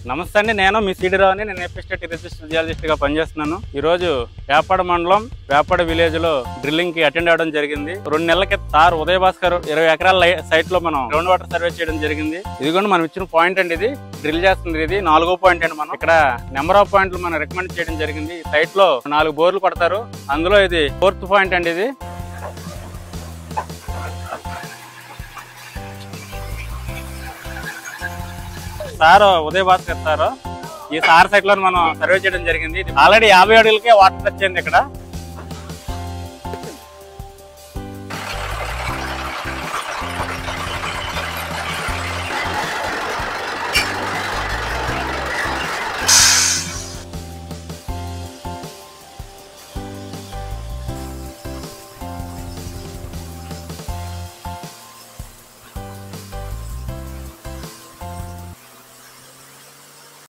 నమస్తే అండి, నేను మీ సీడీరావుని. నేను ఎపిస్టేట్ రిజిస్టర్ జియాలజిస్ట్ గా పనిచేస్తున్నాను. ఈ రోజు వేపాడ మండలం వేపాడ విలేజ్ లో డ్రిల్లింగ్ కి అటెండ్ అవడం జరిగింది. 2 నెలల క్రితం సార్ ఉదయ భాస్కర్ 20 ఎకరాల సైట్ లో మనం గ్రౌండ్ వాటర్ సర్వే చేయడం జరిగింది. ఇదిగోండి మనం ఇచ్చిన పాయింట్ అండి, ఇది డ్రిల్ చేస్తుంది. ఇది 4వ పాయింట్ అండి. మనం ఇక్కడ నెంబర్ ఆఫ్ పాయింట్లు మనం రికమెండ్ చేయడం జరిగింది. ఈ సైట్ లో 4 బోర్లు కొడతారు, అందులో ఇది 4th పాయింట్ అండి. ఇది సార్ ఉదయ భాస్కర్ సార్ ఈ సార్ సైట్ లో మనం సర్వే చేయడం జరిగింది. ఆల్రెడీ 50 అడుగులకే వాటర్ టచ్ అయింది ఇక్కడ.